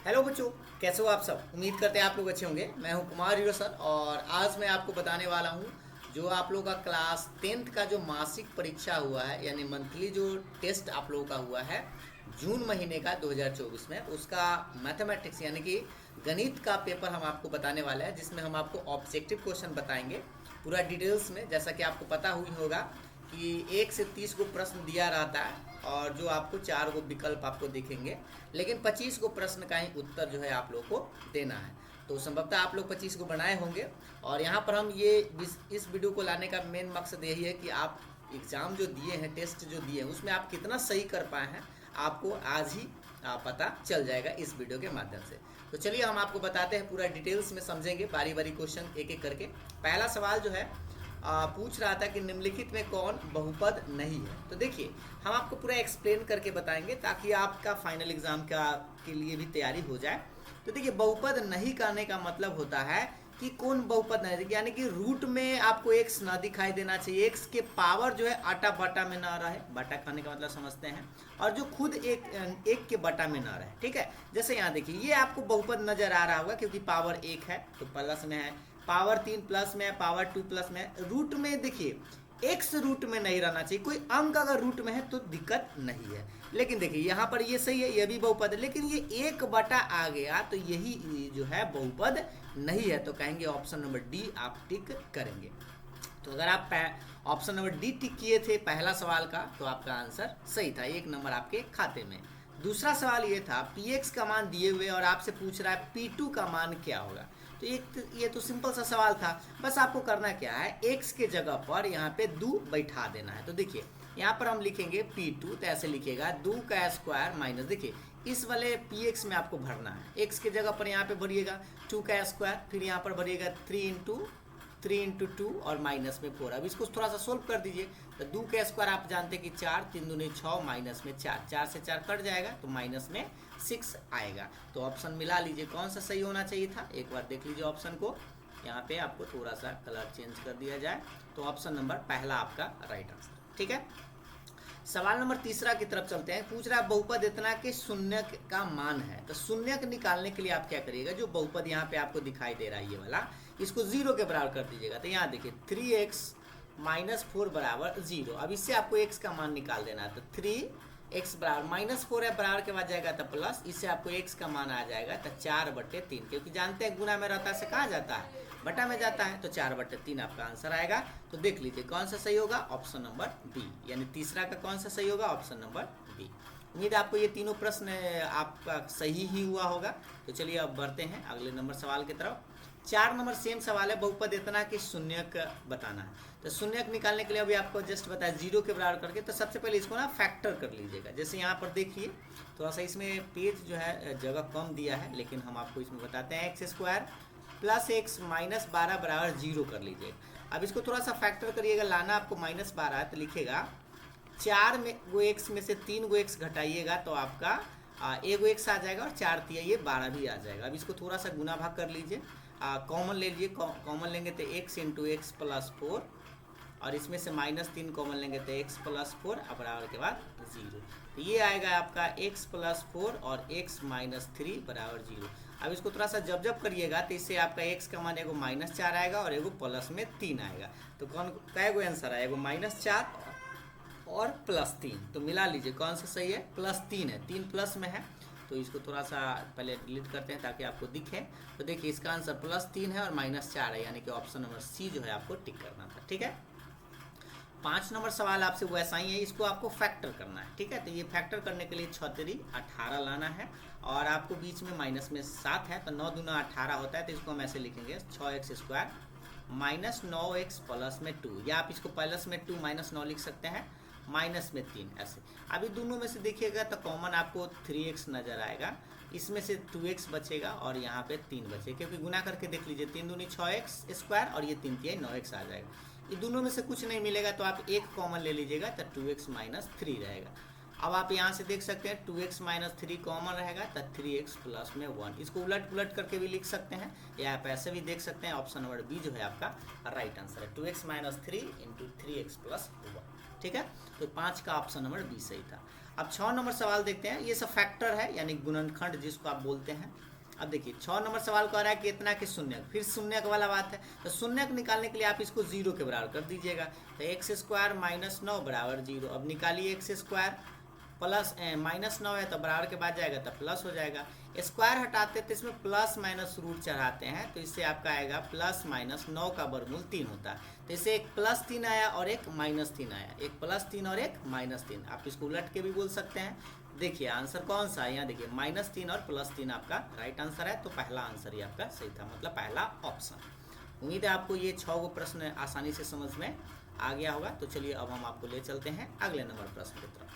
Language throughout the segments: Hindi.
हेलो बच्चों, कैसे हो आप सब। उम्मीद करते हैं आप लोग अच्छे होंगे। मैं हूं कुमार हीरो सर और आज मैं आपको बताने वाला हूं जो आप लोगों का क्लास 10th का जो मासिक परीक्षा हुआ है यानी मंथली जो टेस्ट आप लोगों का हुआ है जून महीने का 2024 में, उसका मैथमेटिक्स यानी कि गणित का पेपर हम आपको बताने वाले हैं, जिसमें हम आपको ऑब्जेक्टिव क्वेश्चन बताएंगे पूरा डिटेल्स में। जैसा कि आपको पता हुई होगा कि 1 से 30 को प्रश्न दिया रहता है और जो आपको 4 को विकल्प आपको दिखेंगे, लेकिन 25 को प्रश्न का ही उत्तर जो है आप लोग को देना है। तो संभवतः आप लोग 25 को बनाए होंगे और यहाँ पर हम ये इस वीडियो को लाने का मेन मकसद यही है कि आप एग्ज़ाम जो दिए हैं, टेस्ट जो दिए हैं, उसमें आप कितना सही कर पाए हैं आपको आज ही पता चल जाएगा इस वीडियो के माध्यम से। तो चलिए हम आपको बताते हैं, पूरा डिटेल्स में समझेंगे, बारी बारी क्वेश्चन एक एक करके। पहला सवाल जो है पूछ रहा था कि निम्नलिखित में कौन बहुपद नहीं है। तो देखिए हम आपको पूरा एक्सप्लेन करके बताएंगे ताकि आपका फाइनल एग्जाम का के लिए भी तैयारी हो जाए। तो देखिए बहुपद नहीं करने का मतलब होता है कि कौन बहुपद नहीं है, यानी कि रूट में आपको एक्स ना दिखाई देना चाहिए, एक्स के पावर जो है आटा बाटा में ना रहे, बाटा खाने का मतलब समझते हैं, और जो खुद एक के बटा में ना रहे। ठीक है, जैसे यहाँ देखिए ये आपको बहुपद नजर आ रहा होगा क्योंकि पावर 1 है तो प्लस में है, पावर 3 प्लस में है, पावर 2 प्लस में है। रूट में देखिए एक्स रूट में नहीं रहना चाहिए, कोई अंक अगर रूट में है तो दिक्कत नहीं है। लेकिन देखिए यहाँ पर ये सही है, ये भी बहुपद है, लेकिन ये 1 बटा आ गया तो यही जो है बहुपद नहीं है। तो कहेंगे ऑप्शन नंबर डी आप टिक करेंगे। तो अगर आप ऑप्शन नंबर डी टिक किए थे पहला सवाल का तो आपका आंसर सही था, 1 नंबर आपके खाते में। दूसरा सवाल ये था px का मान दिए हुए और आपसे पूछ रहा है p2 का मान क्या होगा। तो ये तो सिंपल सा सवाल था, बस आपको करना क्या है, x के जगह पर यहाँ पे 2 बैठा देना है। तो देखिए यहाँ पर हम लिखेंगे p2, तो ऐसे लिखेगा 2 का स्क्वायर माइनस, देखिए इस वाले px में आपको भरना है, x के जगह पर यहाँ पे भरिएगा 2 का स्क्वायर, फिर यहाँ पर भरिएगा 3 इंटू 2 और माइनस में 4। अब इसको थोड़ा सा सोल्व कर दीजिए। तो 2 का स्क्वायर आप जानते हैं कि 4, 3 दूनी 6, माइनस में 4, 4 से 4 कट जाएगा तो माइनस में 6 आएगा। तो ऑप्शन मिला लीजिए कौन सा सही होना चाहिए था, एक बार देख लीजिए ऑप्शन को। यहाँ पे आपको थोड़ा सा कलर चेंज कर दिया जाए तो ऑप्शन नंबर पहला आपका राइट आंसर। ठीक है, सवाल नंबर तीसरा की तरफ चलते हैं। पूछ रहा है बहुपद इतना के शून्य का मान है। तो शून्य निकालने के लिए आप क्या करिएगा, जो बहुपद यहाँ पे आपको दिखाई दे रहा है ये वाला, इसको 0 के बराबर कर दीजिएगा। तो यहाँ देखिए 3x माइनस 4 बराबर 0। अब इससे आपको x का मान निकाल देना है। तो 3x बराबर माइनस 4 है, बराबर के बाद जाएगा तो प्लस, इससे आपको x का मान आ जाएगा तो 4/3, क्योंकि जानते हैं गुना में रहता है से कहाँ जाता है, बटा में जाता है, तो 4/3 आपका आंसर आएगा। तो देख लीजिए कौन सा सही होगा, ऑप्शन नंबर बी, यानी तीसरा का कौन सा सही होगा, ऑप्शन नंबर बी। उम्मीद है आपको ये तीनों प्रश्न आपका सही ही हुआ होगा। तो चलिए अब बढ़ते हैं अगले नंबर सवाल की तरफ। 4 नंबर सेम सवाल है, बहुपद इतना कि शून्यक बताना है। तो शून्यक निकालने के लिए अभी आपको जस्ट बताया 0 के बराबर करके, तो सबसे पहले इसको ना फैक्टर कर लीजिएगा। जैसे यहाँ पर देखिए थोड़ा सा इसमें पेज जो है जगह कम दिया है, लेकिन हम आपको इसमें बताते हैं x square plus x minus 12 बराबर 0 कर लीजिए। अब इसको थोड़ा सा फैक्टर करिएगा, लाना आपको माइनस 12 है तो लिखेगा 4 में गो x में से 3 गो x घटाइएगा तो आपका एगो x आ जाएगा और 4 तिया ये 12 भी आ जाएगा। अब इसको थोड़ा सा गुना भाग कर लीजिए, कॉमन ले लीजिए, कॉमन लेंगे तो x इंटू एक्स प्लस 4 और इसमें से -3 कॉमन लेंगे तो x प्लस 4 बराबर के बाद 0। तो ये आएगा आपका x प्लस 4 और x माइनस 3 बराबर 0। अब इसको थोड़ा सा जब करिएगा तो इससे आपका x का मान एगो -4 आएगा और एगो प्लस में 3 आएगा। तो कौन कै गो आंसर आएगा, एगो -4 और +3। तो मिला लीजिए कौन सा सही है, +3 है, 3 प्लस में है। तो इसको थोड़ा सा पहले डिलीट करते हैं ताकि आपको दिखे। तो देखिए इसका आंसर +3 है और -4 है, यानी कि ऑप्शन नंबर सी जो है आपको टिक करना था। ठीक है, 5 नंबर सवाल आपसे वैसा ही है, इसको आपको फैक्टर करना है। ठीक है, तो ये फैक्टर करने के लिए 6 3 18 लाना है और आपको बीच में माइनस में 7 है, तो 9 दूना 18 होता है। तो इसको हम ऐसे लिखेंगे 6x square minus 9x plus में 2, या आप इसको प्लस में 2 माइनस 9 लिख सकते हैं, माइनस में 3 ऐसे। अभी दोनों में से देखिएगा तो कॉमन आपको 3x नज़र आएगा, इसमें से 2x बचेगा और यहाँ पे 3 बचेगा, क्योंकि गुना करके देख लीजिए 3 दूनी 6x स्क्वायर और ये 3 तिया 9x आ जाएगा। ये दोनों में से कुछ नहीं मिलेगा तो आप एक कॉमन ले लीजिएगा तो 2x माइनस 3 रहेगा। अब आप यहाँ से देख सकते हैं 2x माइनस 3 कॉमन रहेगा तो 3x प्लस में 1। इसको उलट पुलट करके भी लिख सकते हैं या आप ऐसे भी देख सकते हैं। ऑप्शन नंबर बी जो है आपका राइट आंसर है, 2x minus 3 into 3x plus 1। ठीक है, तो 5 का ऑप्शन नंबर बी सही था। अब 6 नंबर सवाल देखते हैं। ये सब फैक्टर है यानी गुणनखंड जिसको आप बोलते हैं। अब देखिए 6 नंबर सवाल कह रहा है कि इतना के शून्य, फिर शून्यक वाला बात है। तो शून्यक निकालने के लिए आप इसको 0 के बराबर कर दीजिएगा। तो एक्स स्क्वायर माइनस 9 बराबर 0। अब निकालिए एक्स स्क्वायर प्लस माइनस 9 है तो बराबर के बाद जाएगा तो प्लस हो जाएगा। स्क्वायर हटाते तो इसमें प्लस माइनस रूट चढ़ाते हैं तो इससे आपका आएगा प्लस माइनस 9 का वर्गमूल 3 होता है। तो इससे एक प्लस 3 आया और एक माइनस 3 आया, एक प्लस 3 और एक माइनस 3। आप इसको उलट के भी बोल सकते हैं। देखिए आंसर कौन सा है, यहाँ देखिए माइनस 3 और प्लस 3 आपका राइट आंसर है। तो पहला आंसर ही आपका सही था, मतलब पहला ऑप्शन। उम्मीद है आपको ये 6 गो प्रश्न आसानी से समझ में आ गया होगा। तो चलिए अब हम आपको ले चलते हैं अगले नंबर प्रश्न की तरफ।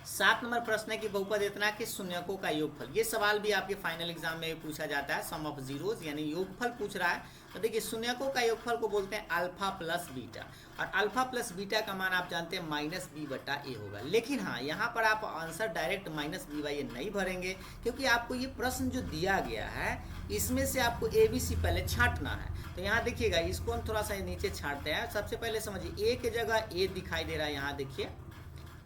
7 नंबर प्रश्न है कि बहुपद इतना के शून्यकों का योगफल। ये सवाल भी आपके फाइनल एग्जाम में पूछा जाता है, सम ऑफ जीरोज यानी योगफल पूछ रहा है। तो देखिए शून्यकों का योगफल को बोलते हैं अल्फा प्लस बीटा, और अल्फा प्लस बीटा का मान आप जानते हैं माइनस बी बटा ए होगा। लेकिन हाँ, यहाँ पर आप answer direct minus B by A नहीं भरेंगे, क्योंकि आपको ये प्रश्न जो दिया गया है इसमें से आपको ए बी सी पहले छांटना है। तो यहाँ देखिएगा, इसको हम थोड़ा सा नीचे छांटते हैं। सबसे पहले समझिए, ए के जगह ए दिखाई दे रहा है यहाँ देखिए,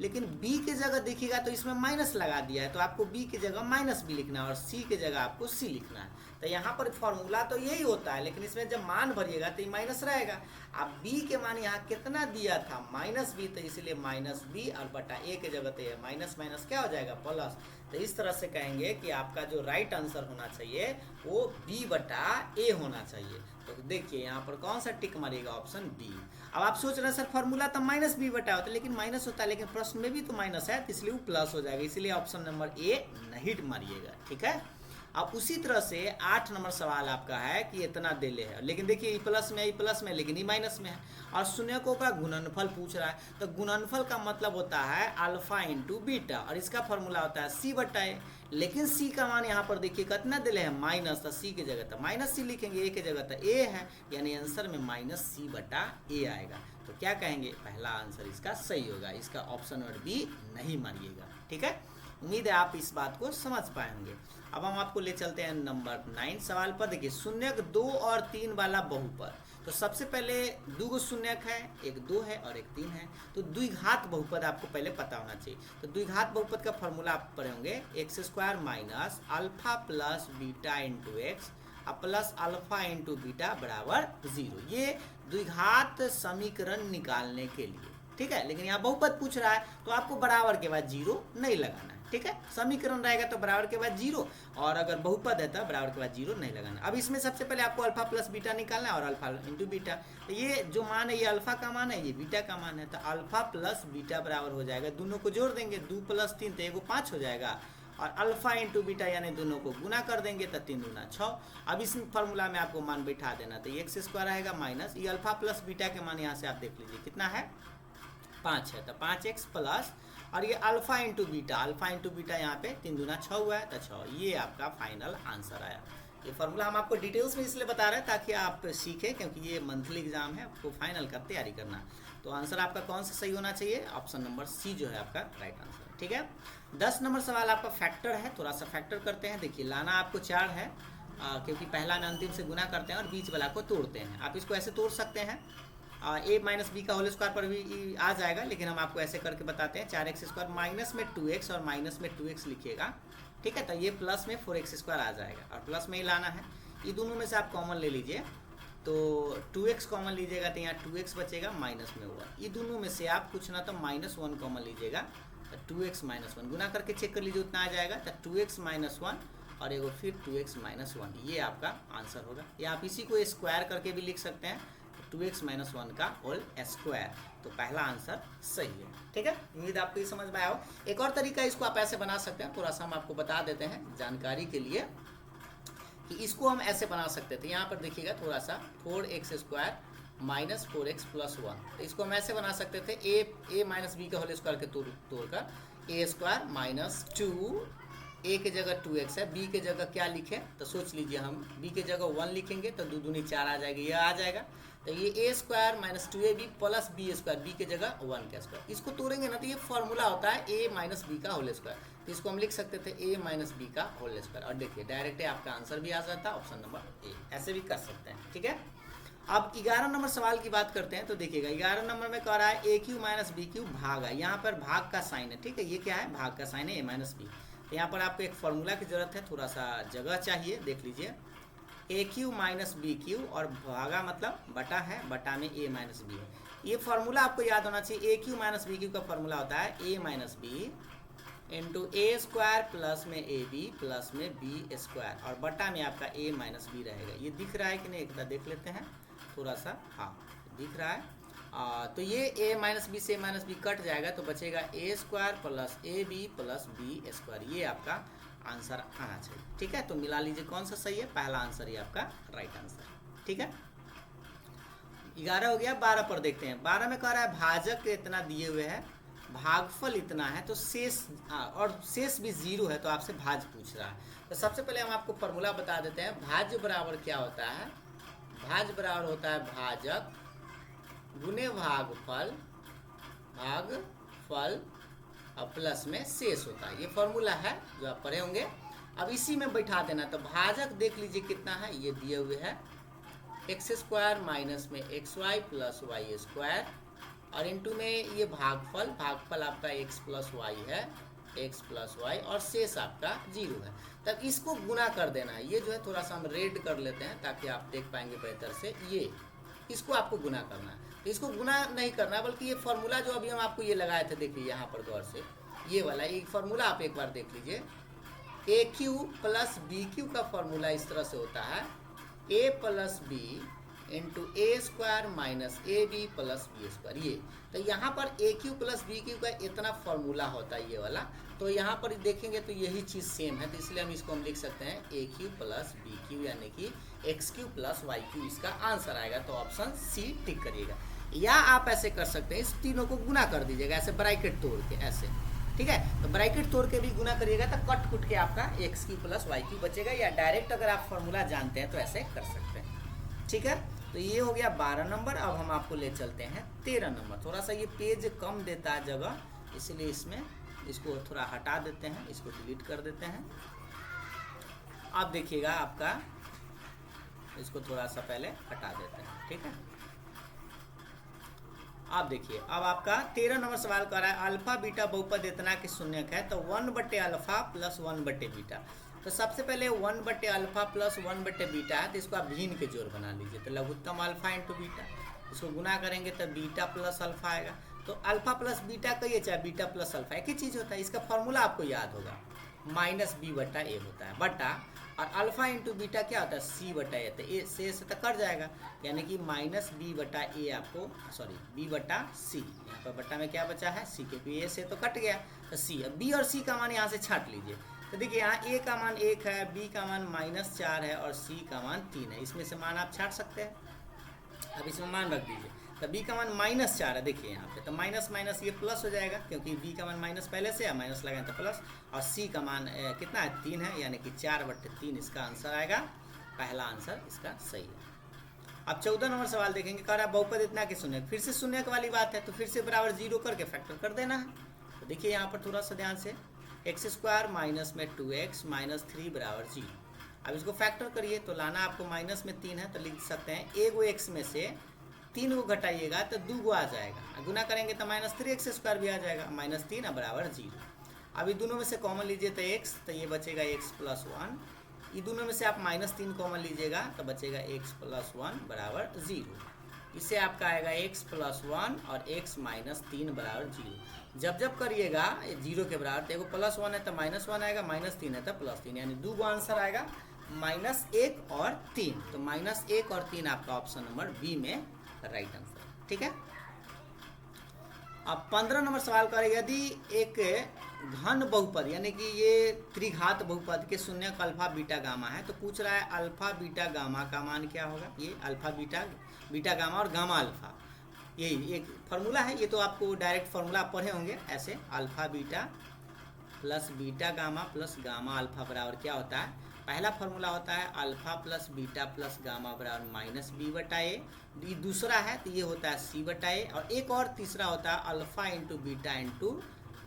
लेकिन b के जगह देखिएगा तो इसमें माइनस लगा दिया है, तो आपको b के जगह माइनस बी लिखना है और c के जगह आपको c लिखना है। तो यहाँ पर फॉर्मूला तो यही होता है, लेकिन इसमें जब मान भरिएगा तो ये माइनस रहेगा। अब b के मान यहाँ कितना दिया था, माइनस बी, तो इसलिए माइनस बी और बटा a के जगह तो ये माइनस माइनस क्या हो जाएगा, प्लस। तो इस तरह से कहेंगे कि आपका जो राइट आंसर होना चाहिए वो b बटा a होना चाहिए। तो देखिए यहाँ पर कौन सा टिक मारिएगा, ऑप्शन बी। अब आप सोच रहे हैं सर फॉर्मूला तो माइनस बी बटा होता है, लेकिन माइनस होता है, लेकिन प्रश्न में भी तो माइनस है, इसलिए वो प्लस हो जाएगा। इसलिए ऑप्शन नंबर ए नहीं मारिएगा, ठीक है। अब उसी तरह से 8 नंबर सवाल आपका है कि इतना देले है, लेकिन देखिए ई प्लस में लेकिन ई माइनस में है, और शून्यकों का गुणनफल पूछ रहा है। तो गुणनफल का मतलब होता है अल्फा इंटू बीटा, और इसका फॉर्मूला होता है सी बटा ए। लेकिन सी का मान यहाँ पर देखिए कितना दिले है, माइनस। तो सी की जगह तो माइनस सी लिखेंगे, ए की जगह तो ए है, यानी आंसर में माइनस सी बटा ए आएगा। तो क्या कहेंगे, पहला आंसर इसका सही होगा। इसका ऑप्शन नंबर बी नहीं मानिएगा, ठीक है। उम्मीद है आप इस बात को समझ पाए होंगे। अब हम आपको ले चलते हैं नंबर 9 सवाल पर। देखिए शून्यक 2 और 3 वाला बहुपद। तो सबसे पहले 2 गो शून्यक है, एक 2 है और एक 3 है। तो द्विघात बहुपद आपको पहले पता होना चाहिए। तो द्विघात बहुपद का फॉर्मूला आप पढ़े होंगे, x square minus alpha plus beta into x plus alpha into beta बराबर 0। ये द्विघात समीकरण निकालने के लिए, ठीक है। लेकिन यहाँ बहुपद पूछ रहा है तो आपको बराबर के बाद 0 नहीं लगाना है, ठीक है। समीकरण रहेगा तो बराबर के बाद 0, और अगर बहुपद है तो बराबर के बाद 0 नहीं लगाना। अब इसमें सबसे पहले आपको अल्फा प्लस बीटा निकालना है और अल्फा इंटू बीटा। तो ये जो मान है ये अल्फा का मान है, ये बीटा का मान है। तो अल्फा प्लस बीटा बराबर हो जाएगा, दोनों को जोड़ देंगे, 2 + 3 तो 5 हो जाएगा, और अल्फा इंटू बीटा यानी दोनों को गुना कर देंगे तो 3 दूना 6। अब इस फॉर्मूला में आपको मान बैठा देना, तो एक्स स्क्वायर आएगा माइनस ये अल्फा प्लस बीटा के मान यहाँ से आप देख लीजिए कितना है, 5 है। तो 5x प्लस और ये अल्फा इंटू बीटा यहाँ पे 3 दूना 6 हुआ है, तो 6। ये आपका फाइनल आंसर आया। ये फॉर्मूला हम आपको डिटेल्स में इसलिए बता रहे हैं ताकि आप सीखें, क्योंकि ये मंथली एग्जाम है, आपको फाइनल का तैयारी करना है। तो आंसर आपका कौन सा सही होना चाहिए, ऑप्शन नंबर सी जो है आपका राइट आंसर, ठीक है। 10 नंबर सवाल आपका फैक्टर है, थोड़ा सा फैक्टर करते हैं। देखिए लाना आपको 4 है, क्योंकि पहला में अंतिम से गुना करते हैं और बीच वाला को तोड़ते हैं। आप इसको ऐसे तोड़ सकते हैं, a माइनस बी का होल स्क्वायर पर भी आ जाएगा, लेकिन हम आपको ऐसे करके बताते हैं। 4x स्क्वायर माइनस में 2x और माइनस में 2x लिखिएगा, ठीक है। तो ये प्लस में 4x स्क्वायर आ जाएगा, और प्लस में ही लाना है। ये दोनों में से आप कॉमन ले लीजिए, तो 2x कॉमन लीजिएगा तो यहाँ 2x बचेगा, माइनस में होगा। ये दोनों में से आप कुछ ना तो -1 कॉमन लीजिएगा, तो 2x - 1 गुना करके चेक कर लीजिए उतना आ जाएगा। तो 2x - 1 और एगो फिर 2x - 1, ये आपका आंसर होगा। या आप इसी को स्क्वायर करके भी लिख सकते हैं, 2x - 1 का होल स्क्वायर। तो पहला आंसर सही है, ठीक है। उम्मीद आपको ये समझ में आया हो। एक और तरीका इसको आप ऐसे बना सकते हैं, थोड़ा सा हम आपको बता देते हैं जानकारी के लिए कि इसको हम ऐसे बना सकते थे। यहाँ पर देखिएगा थोड़ा सा, 4x स्क्वायर माइनस 4x + 1। तो इसको हम ऐसे बना सकते थे, a माइनस बी का होल स्क्वायर के तोड़कर a स्क्वायर माइनस 2, a के जगह 2x है, b के जगह क्या लिखें, तो सोच लीजिए हम b के जगह 1 लिखेंगे तो 2 दूनी 4 आ जाएगी, यह आ जाएगा। तो ये a square minus 2ab plus b square, b के जगह 1 का स्क्वायर। इसको तोड़ेंगे ना तो ये फॉर्मूला होता है a माइनस बी का होल स्क्वायर। तो इसको हम लिख सकते थे a माइनस बी का होल स्क्वायर, और देखिए डायरेक्ट आपका आंसर भी आ जाता है, ऑप्शन नंबर ए। ऐसे भी कर सकते हैं, ठीक है। अब 11 नंबर सवाल की बात करते हैं। तो देखिएगा 11 नंबर में कह रहा है ए क्यू माइनस बी क्यू भाग है। यहाँ पर भाग का साइन है, ठीक है, ये क्या है, भाग का साइन है, ए माइनस बी। तो यहाँ पर आपको एक फॉर्मूला की जरूरत है, थोड़ा सा जगह चाहिए, देख लीजिए। A Q minus B Q और भागा मतलब बटा है, बटा में ए माइनस बी है। ये फॉर्मूला आपको याद होना चाहिए। ए क्यू माइनस बी क्यू का फॉर्मूला होता है ए minus B into A square plus में ए बी प्लस में बी स्क्वायर और बटा में आपका ए माइनस बी रहेगा। ये दिख रहा है कि नहीं, एक बार देख लेते हैं थोड़ा सा। हाँ, दिख रहा है। तो ये a माइनस बी से माइनस बी कट जाएगा तो बचेगा A square plus A B plus B square. ये आपका आंसर आना चाहिए, ठीक है। तो मिला लीजिए कौन सा सही है, पहला आंसर ये आपका राइट आंसर, ठीक है। 11 हो गया। 12 पर देखते हैं। 12 में कह रहा है भाजक इतना दिए हुए है, भागफल इतना है, तो शेष और शेष भी 0 है, तो आपसे भाज पूछ रहा है। तो सबसे पहले हम आपको फॉर्मूला बता देते हैं। भाज्य बराबर क्या होता है, भाज बराबर होता है भाजक गुने भागफल, भागफल और प्लस में शेष होता है। ये फॉर्मूला है जो आप पढ़े होंगे। अब इसी में बैठा देना। तो भाजक देख लीजिए कितना है, ये दिए हुए है एक्स स्क्वायर माइनस में x y plus y square और इंटू में ये भागफल, भागफल आपका एक्स प्लस वाई है, एक्स प्लस वाई और शेष आपका 0 है। तब इसको गुना कर देना है। ये जो है थोड़ा सा हम रेड कर लेते हैं ताकि आप देख पाएंगे बेहतर से। ये इसको आपको गुना करना है। तो इसको गुना नहीं करना बल्कि ये फॉर्मूला जो अभी हम आपको ये लगाए थे, देखिए यहाँ पर गौर से, ये वाला एक फॉर्मूला आप एक बार देख लीजिए। A Q plus B cube का फॉर्मूला इस तरह से होता है A plus B into A square minus A B plus B square. ये तो यहाँ पर A Q plus B cube का इतना फॉर्मूला होता है ये वाला। तो यहाँ पर देखेंगे तो यही चीज़ सेम है, तो इसलिए हम इसको हम लिख सकते हैं a Q plus B q यानी कि x q plus y q इसका आंसर आएगा। तो ऑप्शन सी टिक करिएगा। या आप ऐसे कर सकते हैं, इस तीनों को गुना कर दीजिएगा ऐसे ब्रैकेट तोड़ के, ऐसे, ठीक है। तो ब्रैकेट तोड़ के भी गुना करिएगा तो कट कुट के आपका x q plus y q बचेगा। या डायरेक्ट अगर आप फॉर्मूला जानते हैं तो ऐसे कर सकते हैं, ठीक है। तो ये हो गया 12 नंबर। अब हम आपको ले चलते हैं 13 नंबर। थोड़ा सा ये पेज कम देता है जगह, इसलिए इसमें इसको थोड़ा हटा देते हैं, इसको डिलीट कर देते हैं। अब देखिएगा आपका, इसको थोड़ा सा पहले हटा देते हैं, ठीक है। आप देखिए, अब आपका 13 नंबर सवाल कर रहा है अल्फा बीटा बहुपद इतना कि शून्यक है तो 1/अल्फा प्लस 1/बीटा। तो सबसे पहले 1/अल्फा प्लस 1/बीटा है, तो इसको आप भिन्न के जोड़ बना लीजिए। तो लघुत्तम अल्फा इंटू बीटा, इसको गुना करेंगे तो बीटा प्लस अल्फा आएगा। तो अल्फा प्लस बीटा कहिए चाहे बीटा प्लस अल्फा एक ही चीज़ होता है। इसका फॉर्मूला आपको याद होगा, माइनस बी बटा ए होता है, बटा और अल्फा इंटू बीटा क्या होता है, सी बटा ए। तो ए से तो कट जाएगा, यानी कि माइनस बी बटा ए आपको, सॉरी बी बटा सी। यहाँ पर बटा में क्या बचा है, सी, क्योंकि ए से तो कट गया तो सी। अब बी और सी का मान यहाँ से छांट लीजिए। तो देखिए यहाँ ए का मान 1 है, बी का मान -4 है और सी का मान 3 है। इसमें से मान आप छांट सकते हैं। अब इसमें मान रख दीजिए। तो बी का मान -4 है, देखिए यहाँ पे, तो माइनस माइनस ये प्लस हो जाएगा क्योंकि बी का मान माइनस पहले से है, माइनस लगाएं तो प्लस। और सी का मान कितना है, 3 है, यानी कि 4/3 इसका आंसर आएगा। पहला आंसर इसका सही है। अब 14 नंबर सवाल देखेंगे, कह रहा है बहुपद इतना कि शून्य, फिर से शून्य वाली बात है, तो फिर से बराबर 0 करके फैक्टर कर देना है। तो देखिए यहाँ पर थोड़ा सा ध्यान से, एक्स स्क्वायर माइनस में 2x माइनस 3 बराबर 0। अब इसको फैक्टर करिए तो लाना आपको माइनस में 3 है, तो लिख सकते हैं एगो एक्स में से 3 को घटाइएगा तो 2 गो आ जाएगा। गुना करेंगे तो -3x² भी आ जाएगा, -3 बराबर 0। अभी दोनों में से कॉमन लीजिए तो x, तो ये बचेगा x + 1। ये दोनों में से आप -3 कॉमन लीजिएगा तो बचेगा x + 1 बराबर 0। इससे आपका आएगा x + 1 और x - 3 बराबर 0। जब जब करिएगा 0 के बराबर, तो एगो +1 है तो -1 आएगा, -3 है तो +3, यानी 2 गो आंसर आएगा, -1 और 3। तो -1 और 3 आपका ऑप्शन नंबर बी में राइट आंसर, ठीक है। अब 15 नंबर सवाल करें, यदि एक घन बहुपद यानी कि ये त्रिघात बहुपद के शून्यक अल्फा बीटा गामा है, तो पूछ रहा है अल्फा बीटा गामा का मान क्या होगा। ये अल्फा बीटा गामा और गामा अल्फा, यही एक फार्मूला है। ये तो आपको डायरेक्ट फार्मूला आप पढ़े होंगे ऐसे, alpha beta plus beta gamma plus gamma alpha बराबर क्या होता है। पहला फार्मूला होता है alpha plus beta plus gamma बराबर -b/a। ये दूसरा है तो ये होता है c/a। और एक और तीसरा होता है alpha into beta into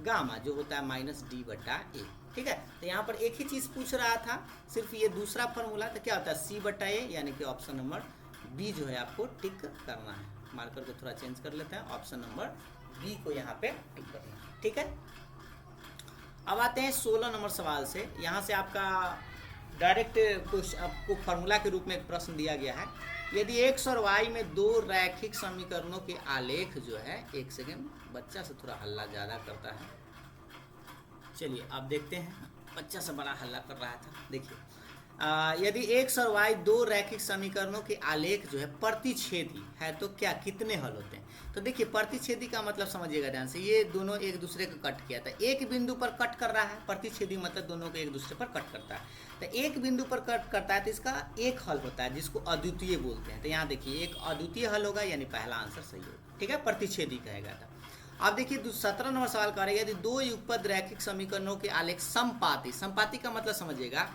gamma, जो होता है -d/a, ठीक है। तो यहाँ पर एक ही चीज़ पूछ रहा था, सिर्फ ये दूसरा फार्मूला, तो क्या होता है c/a, यानी कि ऑप्शन नंबर बी जो है आपको टिक करना है। मार्कर को थोड़ा चेंज कर लेते हैं, ऑप्शन नंबर बी को यहाँ पे टिक करना है। ठीक है, अब आते हैं 16 नंबर सवाल से। यहाँ से आपका डायरेक्ट आपको फार्मूला के रूप में एक प्रश्न दिया गया है। यदि एक्स और वाई में दो रैखिक समीकरणों के आलेख जो है, एक सेकेंड, बच्चा से थोड़ा हल्ला ज़्यादा करता है। चलिए आप देखते हैं, बच्चा से बड़ा हल्ला कर रहा था। देखिए, यदि एक्स और वाई दो रैखिक समीकरणों के आलेख जो है प्रतिच्छेदी है तो क्या कितने हल होते हैं। तो देखिए, प्रतिच्छेदी का मतलब समझिएगा ध्यान से, ये दोनों एक दूसरे को कट किया था, एक बिंदु पर कट कर रहा है। प्रतिच्छेदी मतलब दोनों को एक दूसरे पर कट करता है। तो एक बिंदु पर कट करता है तो इसका एक हल होता है जिसको अद्वितीय बोलते हैं। तो यहाँ देखिए, एक अद्वितीय हल होगा, यानी पहला आंसर सही होगा। ठीक है, प्रतिच्छेदी कहेगा था। अब देखिए 17 नंबर सवाल कह रहे हैं, यदि दो युगपद रैखिक समीकरणों के आलेख समपाती, समपाती का मतलब समझिएगा,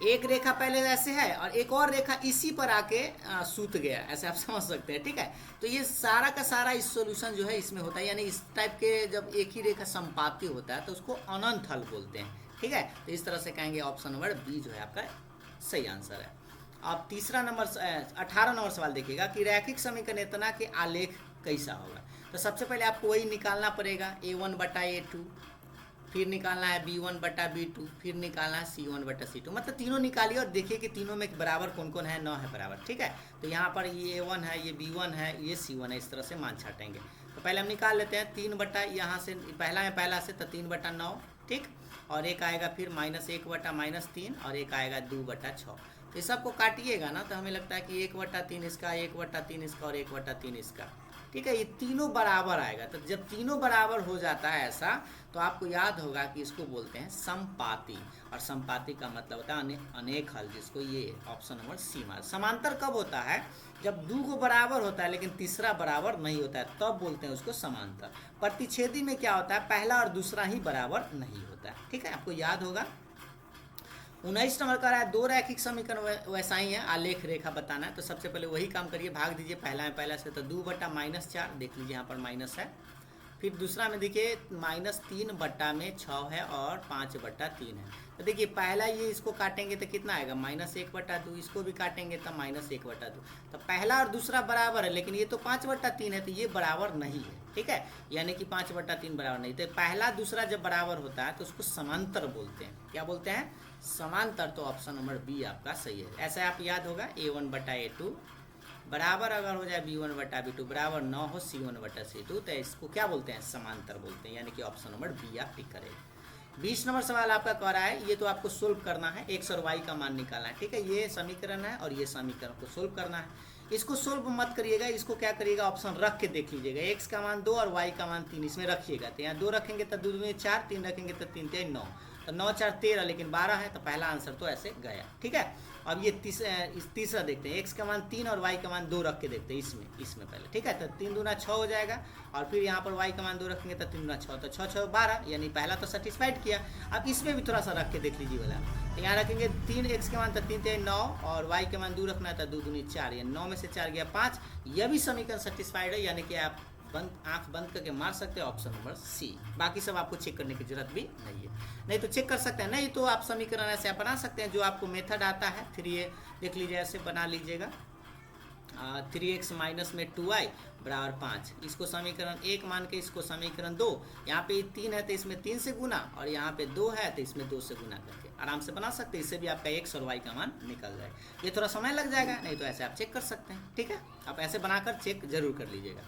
एक रेखा पहले ऐसे है और एक और रेखा इसी पर आके सूत गया, ऐसे आप समझ सकते हैं। ठीक है, तो ये सारा का सारा इस सॉल्यूशन जो है इसमें होता है, यानी इस टाइप के जब एक ही रेखा समपाती होता है तो उसको अनंत हल बोलते हैं। ठीक है, तो इस तरह से कहेंगे, ऑप्शन नंबर बी जो है आपका सही आंसर है। अब तीसरा नंबर 18 नंबर सवाल देखिएगा कि रैखिक समीकरण इतना के आलेख कैसा होगा। तो सबसे पहले आपको वही निकालना पड़ेगा, A1/A2, फिर निकालना है B1/B2, फिर निकालना है C1/C2। मतलब तीनों निकालिए और देखिए कि तीनों में बराबर कौन कौन है, 9 है बराबर। ठीक है, तो यहाँ पर ये A1 है, ये B1 है, ये C1 है, इस तरह से मान छाटेंगे। तो पहले हम निकाल लेते हैं 3 यहाँ से, पहला है पहला से, तो 3/9। ठीक, और एक आएगा फिर -1/-3 और एक आएगा 2/6। तो इस सबको काटिएगा ना तो हमें लगता है कि 1/3 इसका, 1/3 इसका और 1/3 इसका। ठीक है, ये तीनों बराबर आएगा। तो जब तीनों बराबर हो जाता है ऐसा, तो आपको याद होगा कि इसको बोलते हैं समपाती। और समपाती का मतलब होता है अनेक हल, जिसको ये ऑप्शन नंबर सी मार। समांतर कब होता है, जब दो को बराबर होता है लेकिन तीसरा बराबर नहीं होता है, तब बोलते हैं उसको समांतर। प्रतिच्छेदी में क्या होता है, पहला और दूसरा ही बराबर नहीं होता है। ठीक है, आपको याद होगा। 19 नंबर का रहा है, दो रैखिक समीकरण वैसा ही है, आलेख रेखा बताना है। तो सबसे पहले वही काम करिए, भाग दीजिए पहला में पहला से, तो 2/-4, देख लीजिए यहाँ पर माइनस है। फिर दूसरा में देखिए -3/6 है और 5/3 है। तो देखिए पहला ये इसको काटेंगे तो कितना आएगा, -1/2, इसको भी काटेंगे तो -1/2। तो पहला और दूसरा बराबर है, लेकिन ये तो 5/3 है, तो ये बराबर नहीं है। ठीक है, यानी कि 5/3 बराबर नहीं। तो पहला दूसरा जब बराबर होता है तो उसको समांतर बोलते हैं। क्या बोलते हैं, समांतर। तो ऑप्शन नंबर बी आपका सही है। ऐसा आप याद होगा, A1/A2 बराबर अगर हो जाए B1/B2 बराबर 9 हो C1/C2, तो इसको क्या बोलते हैं, समांतर बोलते हैं, यानी कि ऑप्शन नंबर बी आप टिक करेंगे। 20 नंबर सवाल आपका कह रहा है, ये तो आपको सोल्व करना है, एक्स और वाई का मान निकालना है। ठीक है, ये समीकरण है और ये समीकरण को सोल्व करना है। इसको सोल्व मत करिएगा, इसको क्या करिएगा, ऑप्शन रख के देख लीजिएगा। एक्स का मान 2 और वाई का मान 3 इसमें रखिएगा। तो यहाँ 2 रखेंगे तो 2 में 4, 3 रखेंगे तो 3 3 9, तो 9 4 13, लेकिन 12 है, तो पहला आंसर तो ऐसे गया। ठीक है, अब ये तीसरा देखते हैं, एक्स का मान 3 और वाई का मान 2 रख के देखते हैं इसमें पहले। ठीक है, तो 3 दूना 6 हो जाएगा, और फिर यहाँ पर वाई का मान 2 रखेंगे तो 3 दूना 6, तो 6 6 12, यानी पहला तो सेटिस्फाइड किया। अब इसमें भी थोड़ा सा रख के देख लीजिए वाला। तो यहाँ रखेंगे 3 एक्स के मान तो 3 3 9 और वाई के मान 2 रखना है तो 2 दूनी 4, यानी 9 में से 4 गया 5। यह भी समीकरण सेटिस्फाइड है, यानी कि आप आंख बंद करके मार सकते हैं ऑप्शन नंबर सी। बाकी सब आपको चेक करने की जरूरत भी नहीं है, नहीं तो चेक कर सकते हैं, नहीं तो आप समीकरण ऐसे आप बना सकते हैं जो आपको मेथड आता है। फिर ये देख लीजिए, ऐसे बना लीजिएगा, 3x माइनस में 2y बराबर 5, इसको समीकरण 1 मान के इसको समीकरण 2, यहाँ पे 3 है तो इसमें 3 से गुना, और यहाँ पे 2 है तो इसमें 2 से गुना करके आराम से बना सकते हैं। इससे भी आपका x और y का मान निकल जाए। ये थोड़ा समय लग जाएगा, नहीं तो ऐसे आप चेक कर सकते हैं। ठीक है, आप ऐसे बनाकर चेक जरूर कर लीजिएगा।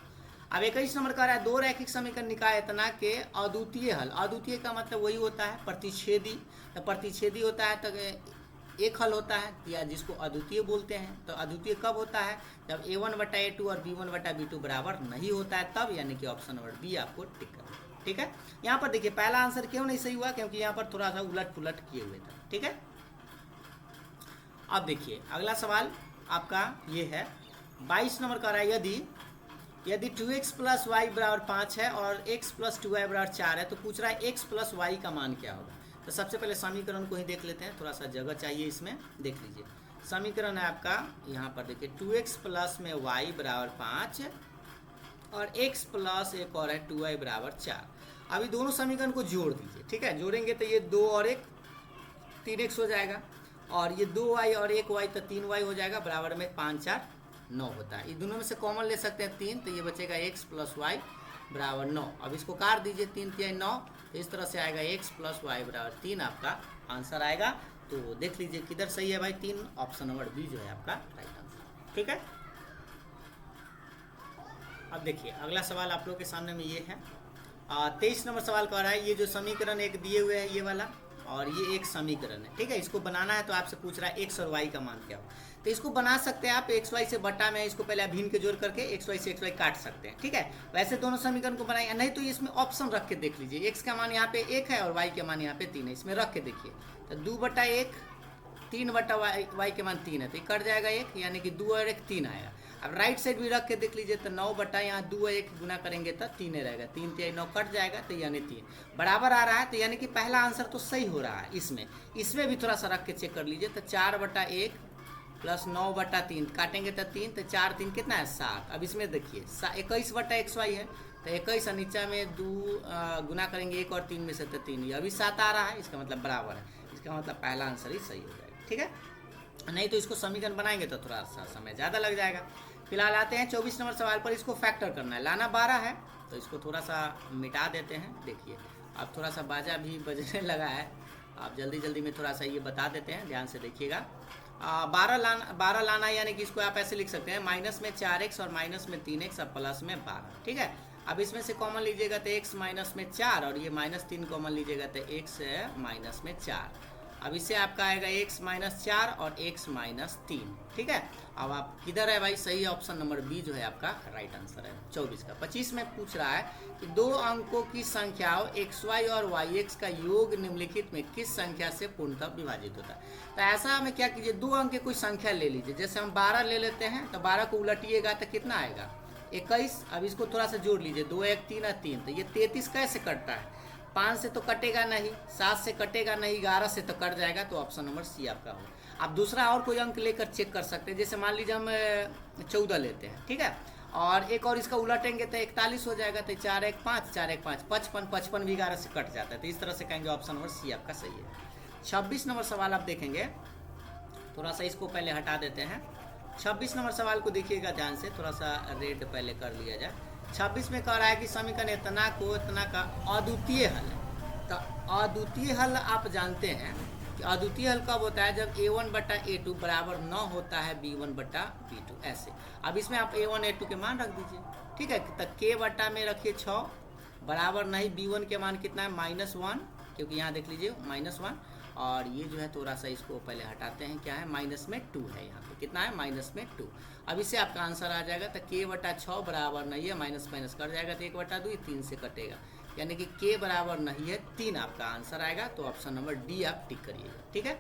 अब 21 नंबर का रहा है, दो रैखिक समीकरण निकाय इतना के अद्वितीय हल। अद्वितीय का मतलब वही होता है प्रतिच्छेदी। तो प्रतिच्छेदी होता है तो एक हल होता है, या जिसको अद्वितीय बोलते हैं। तो अद्वितीय कब होता है, जब A1/A2 और B1/B2 बराबर नहीं होता है तब, यानी कि ऑप्शन नंबर बी आपको टिक करना है। ठीक है, यहाँ पर देखिए पहला आंसर क्यों नहीं सही हुआ, क्योंकि यहाँ पर थोड़ा सा उलट पुलट किए हुए था। ठीक है, अब देखिए अगला सवाल आपका ये है, 22 नंबर का रहा है, यदि 2x + y बराबर 5 है और x + 2y बराबर 4 है, तो पूछ रहा है x + y का मान क्या होगा। तो सबसे पहले समीकरण को ही देख लेते हैं, थोड़ा सा जगह चाहिए इसमें। देख लीजिए समीकरण है आपका, यहाँ पर देखिए 2x + में y बराबर 5 और x + एक और है 2y बराबर 4। अभी दोनों समीकरण को जोड़ दीजिए। ठीक है, जोड़ेंगे तो ये 2 और 1 3x हो जाएगा, और ये 2y और 1y तो 3y हो जाएगा, बराबर में 5 4 9 होता है। ये दोनों में से कॉमन ले सकते हैं 3, तो ये बचेगा x प्लस वाई बराबर 9। अब इसको काट दीजिए, 3 3 9, तो इस तरह से आएगा x प्लस वाई बराबर 3 आपका आंसर आएगा। तो देख लीजिए किधर सही है भाई, 3, ऑप्शन नंबर बी जो है आपका राइट आंसर। ठीक है, अब देखिए अगला सवाल आप लोग के सामने में ये है 23 नंबर सवाल कह रहा है ये जो समीकरण एक दिए हुए है ये वाला, और ये एक समीकरण है। ठीक है, इसको बनाना है तो आपसे पूछ रहा है एक्स और वाई का मान क्या हो। तो इसको बना सकते हैं आप एक्स वाई से बटा में, इसको पहले अभिन्न के जोड़ करके एक्स वाई से एक्स वाई काट सकते हैं। ठीक है, वैसे दोनों समीकरण को बनाएंगे, नहीं तो इसमें ऑप्शन रख के देख लीजिए। एक्स का मान यहाँ पे 1 है और वाई का मान यहाँ पे 3 है, इसमें रख के देखिए। तो 2/1 3/y, वाई के मान 3 है, तो ये कट जाएगा 1, यानी कि 2 और 1 3 आएगा। अब राइट साइड भी रख के देख लीजिए, तो 9 बटा यहाँ 2 और 1 गुना करेंगे तो 3 रहेगा, 3 3 9 कट जाएगा, तो यानी 3 बराबर आ रहा है। तो यानी कि पहला आंसर तो सही हो रहा है। इसमें भी थोड़ा सा रख के चेक कर लीजिए। तो 4/1 प्लस 9/3 काटेंगे तो 3, तो 4 3 कितना है 7। अब इसमें देखिए 21/x वाई है, तो 21 नीचा में 2 गुना करेंगे 1 और 3 में से, तो 3, ये अभी 7 आ रहा है, इसका मतलब बराबर है। इसका मतलब पहला आंसर ही सही हो जाएगा। ठीक है, नहीं तो इसको समीकरण बनाएंगे तो थोड़ा सा समय ज़्यादा लग जाएगा। फिलहाल आते हैं 24 नंबर सवाल पर। इसको फैक्टर करना है, लाना 12 है, तो इसको थोड़ा सा मिटा देते हैं। देखिए अब थोड़ा सा बाजा भी बजने लगा है, आप जल्दी में थोड़ा सा ये बता देते हैं, ध्यान से देखिएगा। 12 लाना यानी कि इसको आप ऐसे लिख सकते हैं, माइनस में 4x और माइनस में 3x और प्लस में 12। ठीक है, अब इसमें से कॉमन लीजिएगा तो x माइनस में 4 और ये -3 कॉमन लीजिएगा तो x माइनस में 4। अब इससे आपका आएगा x माइनस 4 और x माइनस 3। ठीक है, अब आप किधर है भाई, सही ऑप्शन नंबर बी जो है आपका राइट आंसर है 24 का। 25 में पूछ रहा है कि 2 अंकों की संख्याओं xy और yx का योग निम्नलिखित में किस संख्या से पूर्णतः विभाजित होता है। तो ऐसा हमें क्या कीजिए, 2 अंक की कोई संख्या ले लीजिए। जैसे हम 12 ले लेते हैं, तो 12 को उलटिएगा तो कितना आएगा 21। अब इसको थोड़ा सा जोड़ लीजिए, 2 1 3 और 3, तो ये 33 कैसे कटता है, 5 से तो कटेगा नहीं, 7 से कटेगा नहीं, 11 से तो कट जाएगा, तो ऑप्शन नंबर सी आपका हो। आप दूसरा और कोई अंक लेकर चेक कर सकते हैं, जैसे मान लीजिए हम 14 लेते हैं। ठीक है, और एक और इसका उलटेंगे तो 41 हो जाएगा, तो 4 1 5 4 1 5 55, 55 भी 11 से कट जाता है, तो इस तरह से कहेंगे ऑप्शन नंबर सी आपका सही है। 26 नंबर सवाल आप देखेंगे, थोड़ा सा इसको पहले हटा देते हैं। 26 नंबर सवाल को देखिएगा ध्यान से, थोड़ा सा रेड पहले कर लिया जाए। 26 में कह रहा है कि समीकरण इतना का अद्वितीय हल है। तो अद्वितीय हल आप जानते हैं कि अद्वितीय हल कब होता है, जब a1/a2 बराबर न होता है b1/b2 ऐसे। अब इसमें आप a1 a2 के मान रख दीजिए। ठीक है, तो k बटा में रखिए 6 बराबर नहीं, b1 के मान कितना है -1, क्योंकि यहाँ देख लीजिए -1, और ये जो है थोड़ा सा इसको पहले हटाते हैं, क्या है -2 है, यहाँ पे कितना है -2। अब इससे आपका आंसर आ जाएगा, तो k/6 बराबर नहीं है, माइनस कर जाएगा, तो 1/2 3 से कटेगा, यानी कि k बराबर नहीं है 3 आपका आंसर आएगा। तो ऑप्शन नंबर डी आप टिक करिएगा। ठीक है,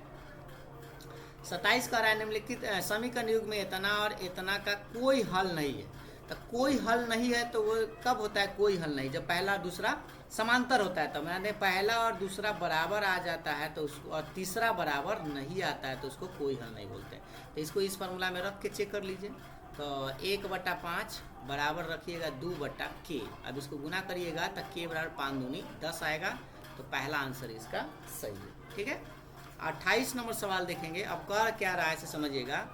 27 का है निम्नलिखित समीकरण युग में इतना और इतना का कोई हल नहीं है। तो कोई हल नहीं है तो वो कब होता है कोई हल नहीं, जब पहला दूसरा समांतर होता है। तो मैंने पहला और दूसरा बराबर आ जाता है तो उसको, और तीसरा बराबर नहीं आता है तो उसको कोई हल नहीं बोलते। तो इसको इस फार्मूला में रख के चेक कर लीजिए। तो 1/5 बराबर रखिएगा 2/k। अब इसको गुना करिएगा तो k बराबर 5 दूनी 10 आएगा, तो पहला आंसर इसका सही है। ठीक है, 28 नंबर सवाल देखेंगे। अब कर क्या रहा है इसे समझिएगा,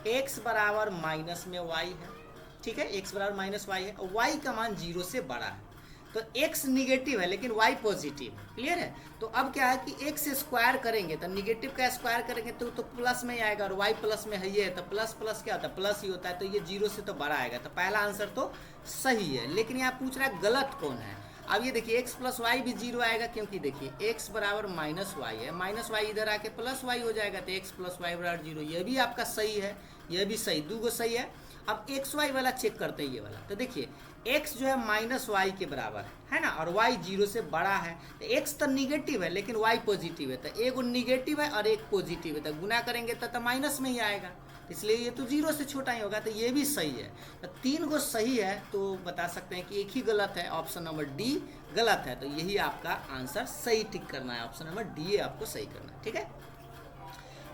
x बराबर माइनस में y है। ठीक है, x बराबर -y है और y का मान 0 से बड़ा है। तो x निगेटिव है लेकिन y पॉजिटिव है। क्लियर है, तो अब क्या है कि x से स्क्वायर करेंगे तो निगेटिव का स्क्वायर करेंगे तो प्लस में ही आएगा, और y प्लस में है ये, तो प्लस प्लस क्या होता है प्लस ही होता है, तो ये 0 से तो बड़ा आएगा। तो पहला आंसर तो सही है, लेकिन यहाँ पूछ रहा है गलत कौन है। अब ये देखिए x + y भी 0 आएगा, क्योंकि देखिए x बराबर -y है, -y इधर आके +y हो जाएगा, तो x + y बराबर 0। ये भी आपका सही है, ये भी सही, 2 गो सही है। अब xy वाला चेक करते हैं, ये वाला। तो देखिए x जो है -y के बराबर है ना, और y 0 से बड़ा है। तो x तो निगेटिव है लेकिन y पॉजिटिव है, तो एक निगेटिव है और एक पॉजिटिव है, तो गुना करेंगे तो माइनस में ही आएगा, इसलिए ये तो 0 से छोटा ही होगा, तो ये भी सही है। तो 3 गो सही है, तो बता सकते हैं कि एक ही गलत है, ऑप्शन नंबर डी गलत है। तो यही आपका आंसर सही टिक करना है, ऑप्शन नंबर डी आपको सही करना है। ठीक है,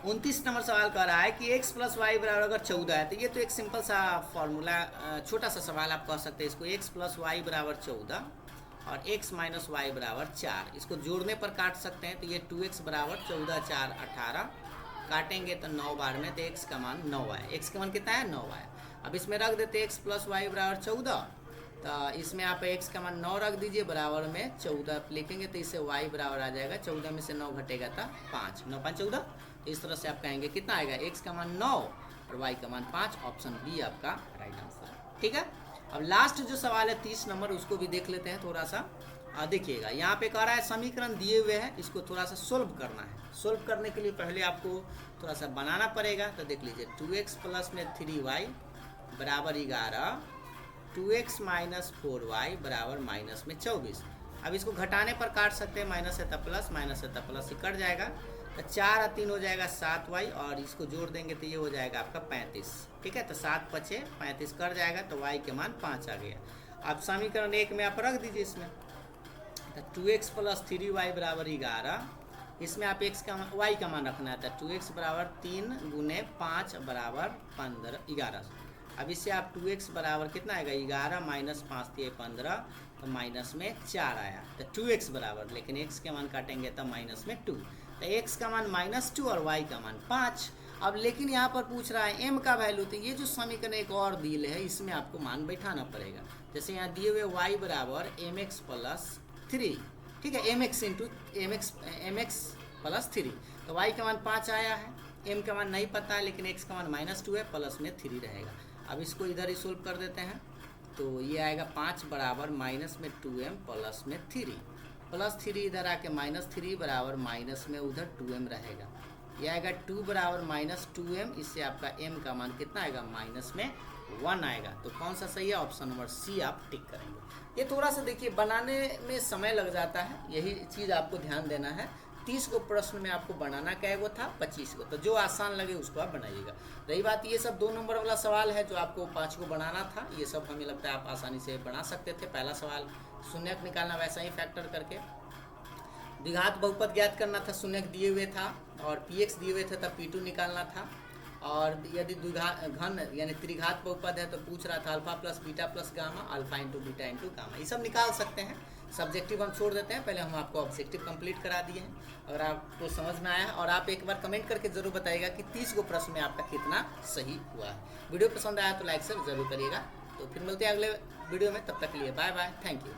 29 नंबर सवाल कह रहा है कि x + y बराबर अगर 14 है, तो ये तो एक सिंपल सा फॉर्मूला, छोटा सा सवाल आप कह सकते हैं इसको, x + y बराबर 14 और x - y बराबर 4। इसको जोड़ने पर काट सकते हैं, तो ये 2x बराबर 14 4 18 काटेंगे तो 9 बार में, तो x का मान 9 आया। x का मान कितना है 9 आया। अब इसमें रख देते एक्स प्लस वाई बराबर 14, तो इसमें आप x का मान 9 रख दीजिए, बराबर में 14 लिखेंगे तो इससे y बराबर आ जाएगा 14 में से 9 घटेगा तो 5, 9 5 14। तो इस तरह से आप कहेंगे कितना आएगा, x का मान 9 और y का मान 5, ऑप्शन बी आपका राइट आंसर। ठीक है, अब लास्ट जो सवाल है 30 नंबर, उसको भी देख लेते हैं थोड़ा सा। देखिएगा यहाँ पे कह रहा है समीकरण दिए हुए हैं, इसको थोड़ा सा सोल्व करना है। सोल्व करने के लिए पहले आपको थोड़ा सा बनाना पड़ेगा। तो देख लीजिए 2x प्लस में 3y बराबर 11, 2x माइनस 4y बराबर माइनस में 24। अब इसको घटाने पर काट सकते हैं, माइनस है तो प्लस, माइनस है तो प्लस, ही कट जाएगा। तो 4 और 3 हो जाएगा 7y, और इसको जोड़ देंगे तो ये हो जाएगा आपका 35। ठीक है, तो 7 पचे 35 कट जाएगा, तो y के मान 5 आ गया। अब समीकरण 1 में आप रख दीजिए इसमें, तो 2x प्लस 3y बराबर 11, इसमें आप x का y का मान रखना है, तो 2x बराबर 3 गुने 5 बराबर 11। अब इससे आप 2x बराबर कितना आएगा, 11 माइनस 5 दिए 15, तो माइनस में 4 आया। तो 2x बराबर, लेकिन x के मान काटेंगे तो माइनस में 2, तो x का मान -2 और y का मान 5। अब लेकिन यहाँ पर पूछ रहा है m का वैल्यू, तो ये जो समीकरण एक और दिए है इसमें आपको मान बैठाना पड़ेगा। जैसे यहाँ दिए हुए y बराबर mx प्लस 3, ठीक है, mx प्लस 3, तो y का मान 5 आया है, m का मान नहीं पता है, लेकिन x का मान -2 है, प्लस में 3 रहेगा। अब इसको इधर ही सोल्व कर देते हैं, तो ये आएगा 5 बराबर माइनस में 2m प्लस में 3, प्लस 3 इधर आके -3 बराबर माइनस में उधर 2m रहेगा। ये आएगा 2 बराबर -2m, इससे आपका m का मान कितना आएगा, माइनस में 1 आएगा। तो कौन सा सही है, ऑप्शन नंबर सी आप टिक करेंगे। ये थोड़ा सा देखिए बनाने में समय लग जाता है, यही चीज़ आपको ध्यान देना है। 30 को प्रश्न में आपको बनाना क्या वो था, 25 को, तो जो आसान लगे उसको आप बनाइएगा। रही बात ये सब 2 नंबर वाला सवाल है जो आपको 5 को बनाना था, ये सब हमें लगता है आप आसानी से बना सकते थे। पहला सवाल शून्यक निकालना, वैसा ही फैक्टर करके द्विघात बहुपद ज्ञात करना था, शून्यक दिए हुए था और px दिए हुए थे, तब p2 निकालना था। और यदि द्विघात घन यानी त्रिघात बहुपद है तो पूछ रहा था alpha plus beta plus gamma, alpha into beta into gamma, ये सब निकाल सकते हैं। सब्जेक्टिव हम छोड़ देते हैं, पहले हम आपको ऑब्जेक्टिव कंप्लीट करा दिए हैं। अगर आपको समझ में आया और आप एक बार कमेंट करके जरूर बताइएगा कि 30 को प्रश्न में आपका कितना सही हुआ है। वीडियो पसंद आया तो लाइक से जरूर करिएगा। तो फिर मिलते हैं अगले वीडियो में, तब तक के लिए बाय बाय, थैंक यू।